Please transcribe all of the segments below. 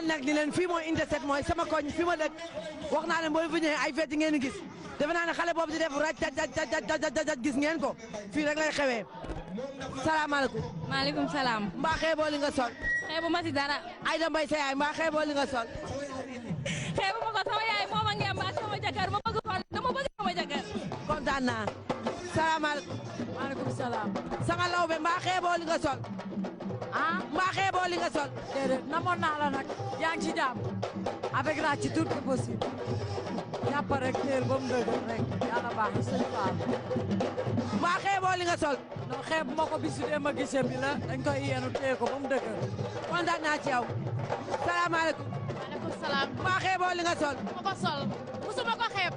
leen nag ni leen fii mooy Unité 7 mooy sama koñ fi ma dëkk wax naa leen boo fi ñëwee ay fête ngeen di gis defe naa ne xale boobu di def raj jaj gis ngeen ko fii rek lay xewee salaamaaleykum. maaleykum salaam. mbaa xeeboo li nga sol. xeebu ma si dara. Aïda Mbaye sa yaay mbaa xeeboo li nga sol. xeebu ma ko sama yaay moo ma ngeen mbaa sama jëkkër ma bëgg ko dama bëgg sama jëkkër. kontaan naa. salaamaaleykum. maaleykum salaam. Sanga Lawbe mbaa xeeboo li nga sol. ah mbaa xeeboo li nga sol. déedéet namoon naa la nag yaa ngi ci jàmm avec la ci tout possible jàpp rek teel ba mu dëgër rek yàlla baax na sëñ Fall. mbaa xeeboo li nga sol. non xeeb ma ko bisu dee ma gisee bi la dañ koy yenu téye ko ba mu dëgër. kontaan naa ci yow. salaamaaleykum. maaleykum salaam. mbaa xeeboo li nga sol. ma ko sol musuma ko xeeb.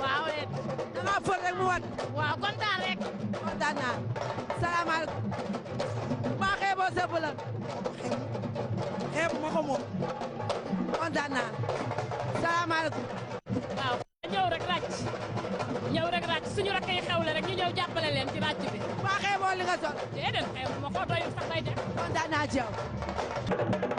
waaw de. da ngaa fër rek mu wat. waaw kontaan rek. kontaan naa. salaamaaleykum. mbaa xeeboo sa bëla. xeeb ma ko moom. kontaan naa. salaamaaleykum. waaw ñëw rek ràcc suñu rakk yi xewle rek ñu ñëw jàppale leen ci ràcc bi. mbaa xeeboo li nga sol. déedéet xeebu ma ko doyul sax day def. kontaan naa ci yow.